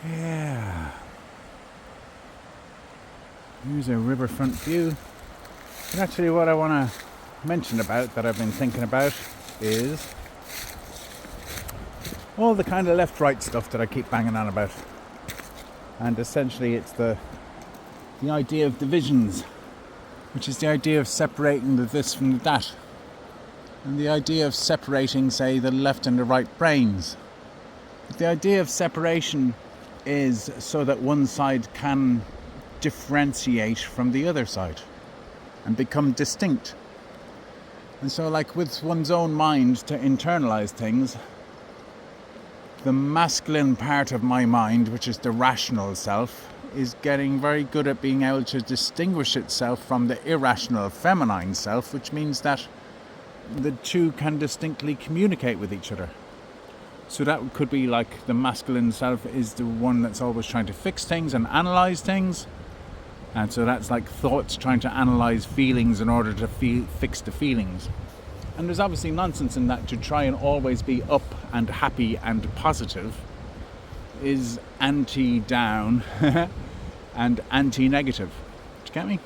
Yeah. Here's a riverfront view. And actually what I want to mention about that I've been thinking about is all the kind of left-right stuff that I keep banging on about. And essentially it's the idea of divisions, which is the idea of separating the this from the that. And the idea of separating, say, the left and the right brains. But the idea of separation is so that one side can differentiate from the other side and become distinct. And so, like with one's own mind, to internalize things, the masculine part of my mind, which is the rational self, is getting very good at being able to distinguish itself from the irrational feminine self, which means that the two can distinctly communicate with each other. So that could be like the masculine self is the one that's always trying to fix things and analyze things. And so that's like thoughts trying to analyze feelings in order to fix the feelings. And there's obviously nonsense in that. To try and always be up and happy and positive is anti-down and anti-negative. Do you get me?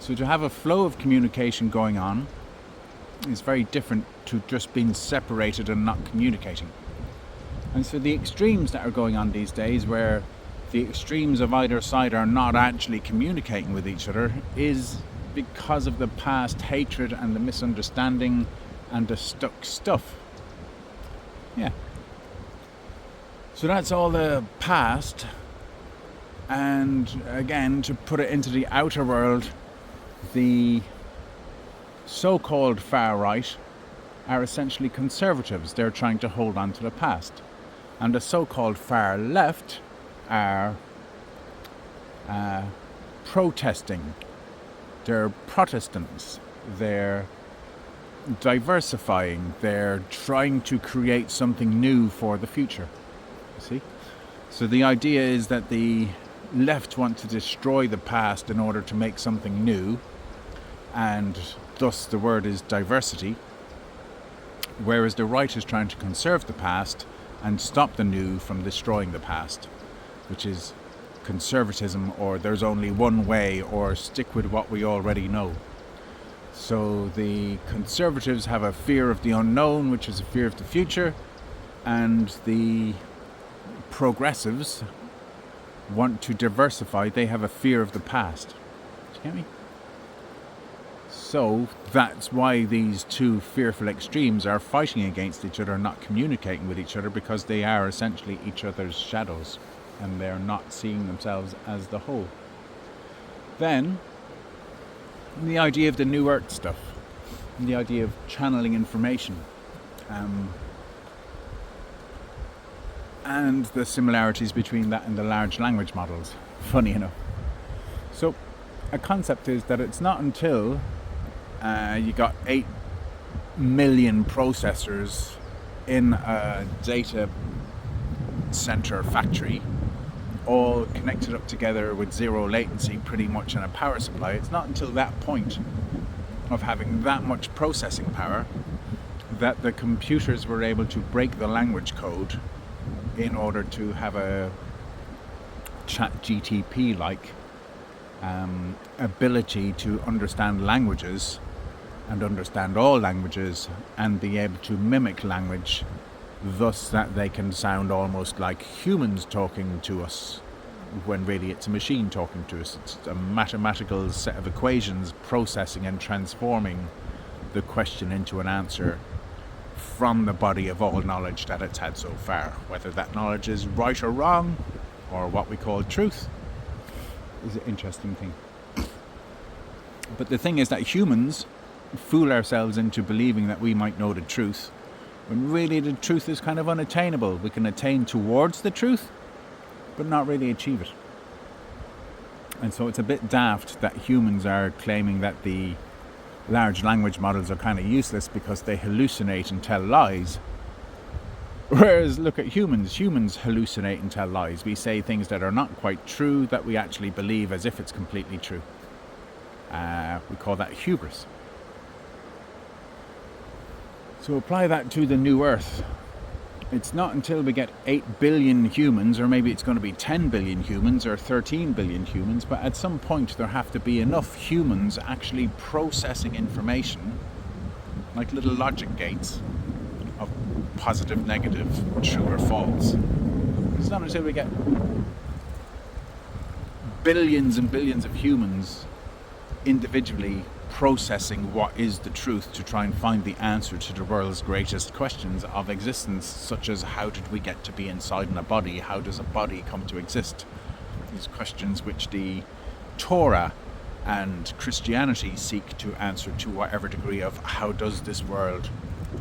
So to have a flow of communication going on is very different to just being separated and not communicating. And so the extremes that are going on these days, where the extremes of either side are not actually communicating with each other, is because of the past hatred and the misunderstanding and the stuck stuff. Yeah. So that's all the past. And again, to put it into the outer world, the so-called far right are essentially conservatives. They're trying to hold on to the past. And the so-called far left are protesting. They're Protestants. They're diversifying. They're trying to create something new for the future. See? So the idea is that the left want to destroy the past in order to make something new, and thus the word is diversity, whereas the right is trying to conserve the past and stop the new from destroying the past, which is conservatism, or there's only one way, or stick with what we already know. So the conservatives have a fear of the unknown, which is a fear of the future, and the progressives want to diversify. They have a fear of the past. Do you get me? So that's why these two fearful extremes are fighting against each other, not communicating with each other, because they are essentially each other's shadows and they're not seeing themselves as the whole. Then the idea of the New Earth stuff, and the idea of channeling information, and the similarities between that and the large language models, funny enough. So a concept is that it's not until you got 8 million processors in a data center factory, all connected up together with zero latency pretty much, and a power supply. It's not until that point of having that much processing power that the computers were able to break the language code in order to have a ChatGTP-like ability to understand languages and understand all languages and be able to mimic language, thus that they can sound almost like humans talking to us, when really it's a machine talking to us. It's a mathematical set of equations processing and transforming the question into an answer from the body of all knowledge that it's had so far. Whether that knowledge is right or wrong, or what we call truth, is an interesting thing. But the thing is that humans fool ourselves into believing that we might know the truth, when really the truth is kind of unattainable. We can attain towards the truth, but not really achieve it. And so it's a bit daft that humans are claiming that the large language models are kind of useless because they hallucinate and tell lies. Whereas look at humans hallucinate and tell lies. We say things that are not quite true that we actually believe as if it's completely true. We call that hubris. So apply that to the New Earth. it's not until we get 8 billion humans, or maybe it's going to be 10 billion humans or 13 billion humans, but at some point there have to be enough humans actually processing information, like little logic gates of positive, negative, true or false. It's not until we get billions and billions of humans individually processing what is the truth to try and find the answer to the world's greatest questions of existence, such as how did we get to be inside in a body, how does a body come to exist, these questions which the Torah and Christianity seek to answer to whatever degree of how does this world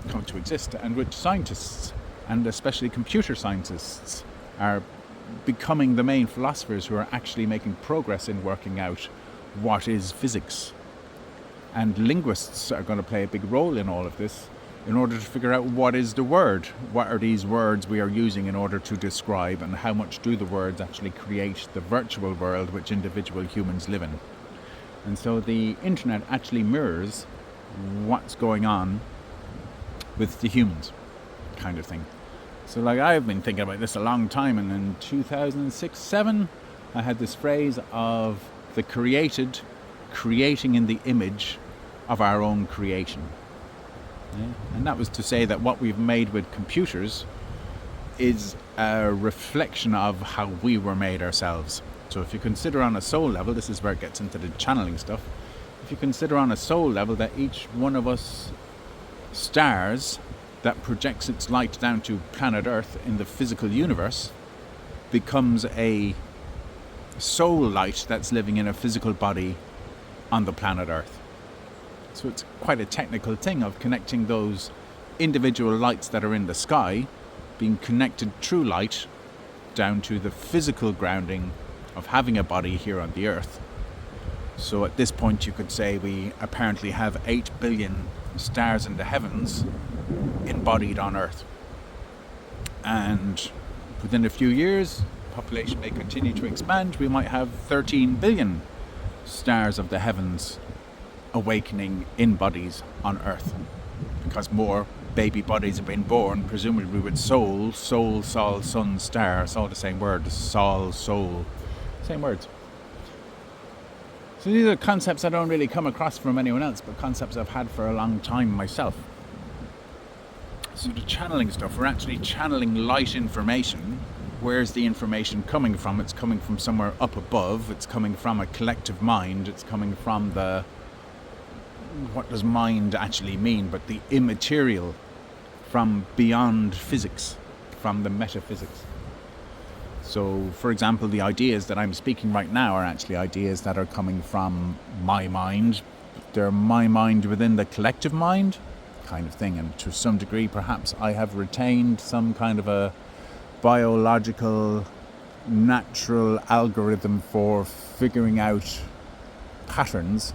come to exist, and which scientists, and especially computer scientists, are becoming the main philosophers who are actually making progress in working out what is physics. And linguists are going to play a big role in all of this in order to figure out what is the word, what are these words we are using in order to describe, and how much do the words actually create the virtual world which individual humans live in. And so the internet actually mirrors what's going on with the humans, kind of thing. So like, I've been thinking about this a long time, and in 2006-07 I had this phrase of the created creating in the image of our own creation. Yeah? And that was to say that what we've made with computers is a reflection of how we were made ourselves. So if you consider on a soul level, this is where it gets into the channeling stuff, if you consider on a soul level that each one of us stars that projects its light down to planet Earth in the physical universe becomes a soul light that's living in a physical body on the planet Earth. So it's quite a technical thing of connecting those individual lights that are in the sky, being connected through light down to the physical grounding of having a body here on the Earth. So at this point you could say we apparently have 8 billion stars in the heavens embodied on Earth. And within a few years, population may continue to expand, we might have 13 billion stars of the heavens awakening in bodies on Earth, because more baby bodies have been born, presumably with soul, sol, sun, star. It's all the same word, sol, soul, same words. So these are concepts I don't really come across from anyone else, but concepts I've had for a long time myself. So the channeling stuff, we're actually channeling light information. Where's the information coming from? It's coming from somewhere up above. It's coming from a collective mind. It's coming from the, what does mind actually mean, but the immaterial, from beyond physics, from the metaphysics. So, for example, the ideas that I'm speaking right now are actually ideas that are coming from my mind. They're my mind within the collective mind, kind of thing. And to some degree, perhaps I have retained some kind of a biological, natural algorithm for figuring out patterns,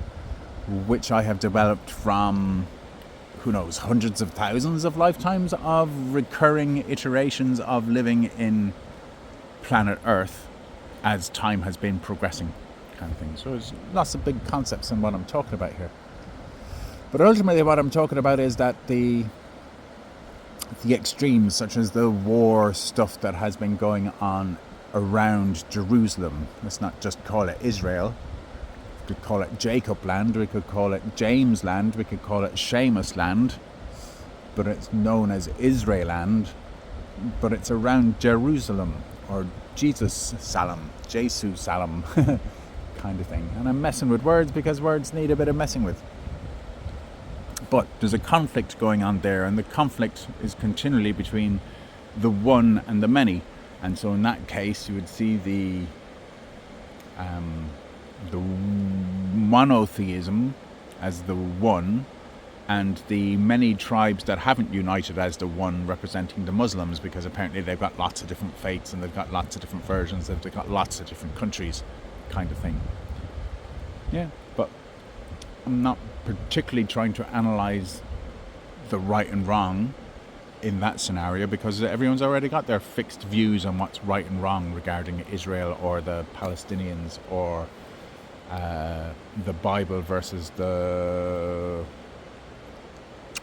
which I have developed from, who knows, hundreds of thousands of lifetimes of recurring iterations of living in planet Earth as time has been progressing, kind of thing. So there's lots of big concepts in what I'm talking about here. But ultimately what I'm talking about is that the extremes, such as the war stuff that has been going on around Jerusalem, let's not just call it Israel, we could call it Jacob land, we could call it James land, we could call it Seamus land, but it's known as Israel land, but it's around Jerusalem, or Jesus Salam, Jesu Salam, kind of thing. And I'm messing with words because words need a bit of messing with. But there's a conflict going on there, and the conflict is continually between the one and the many. And so in that case, you would see the monotheism as the one, and the many tribes that haven't united as the one, representing the Muslims, because apparently they've got lots of different faiths and they've got lots of different versions, they've got lots of different countries, kind of thing. Yeah, but I'm not particularly trying to analyze the right and wrong in that scenario, because everyone's already got their fixed views on what's right and wrong regarding Israel or the Palestinians or the Bible versus the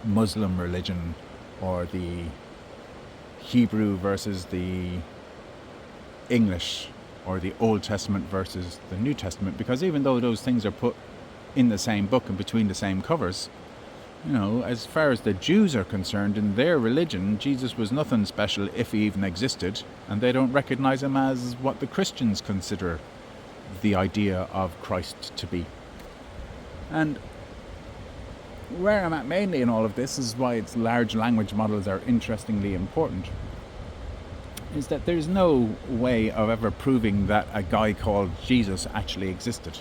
Muslim religion or the Hebrew versus the English, or the Old Testament versus the New Testament, because even though those things are put in the same book and between the same covers, as far as the Jews are concerned, in their religion, Jesus was nothing special if he even existed, and they don't recognize him as what the Christians consider the idea of Christ to be. And where I'm at mainly in all of this is why its large language models are interestingly important, is that there's no way of ever proving that a guy called Jesus actually existed.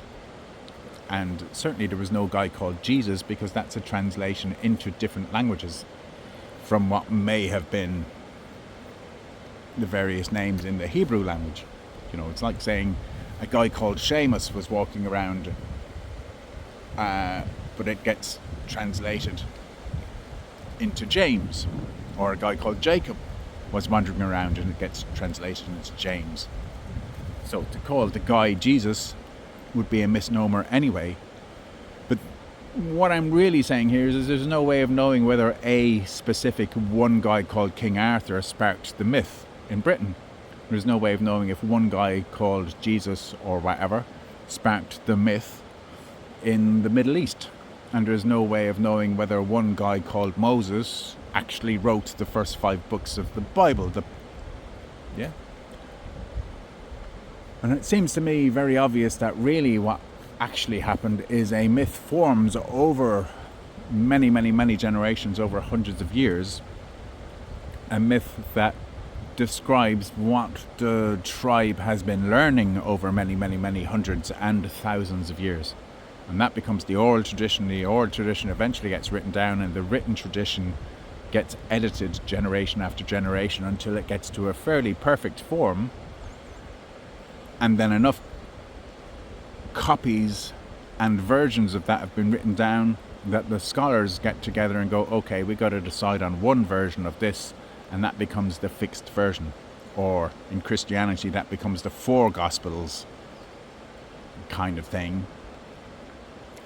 And certainly there was no guy called Jesus, because that's a translation into different languages from what may have been the various names in the Hebrew language. It's like saying a guy called Seamus was walking around, but it gets translated into James, or a guy called Jacob was wandering around and it gets translated into James. So to call the guy Jesus would be a misnomer anyway. But what I'm really saying here is there's no way of knowing whether a specific one guy called King Arthur sparked the myth in Britain. There's no way of knowing if one guy called Jesus or whatever sparked the myth in the Middle East. And there's no way of knowing whether one guy called Moses actually wrote the first 5 books of the Bible. And it seems to me very obvious that really what actually happened is a myth forms over many, many, many generations, over hundreds of years. A myth that describes what the tribe has been learning over many, many, many hundreds and thousands of years. And that becomes the oral tradition. The oral tradition eventually gets written down, and the written tradition gets edited generation after generation until it gets to a fairly perfect form. And then enough copies and versions of that have been written down that the scholars get together and go, okay, we got to decide on one version of this, and that becomes the fixed version. Or in Christianity, that becomes the 4 Gospels kind of thing.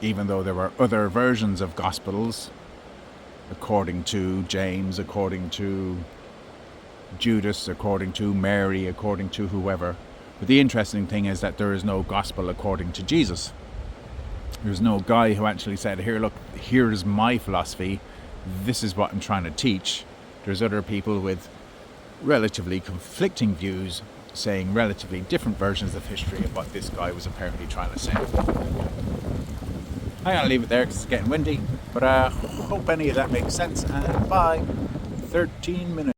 Even though there were other versions of Gospels, according to James, according to Judas, according to Mary, according to whoever. But the interesting thing is that there is no gospel according to Jesus. There's no guy who actually said, here, look, here's my philosophy. This is what I'm trying to teach. There's other people with relatively conflicting views saying relatively different versions of history of what this guy was apparently trying to say. I'm going to leave it there because it's getting windy, but I hope any of that makes sense. And bye. 13 minutes.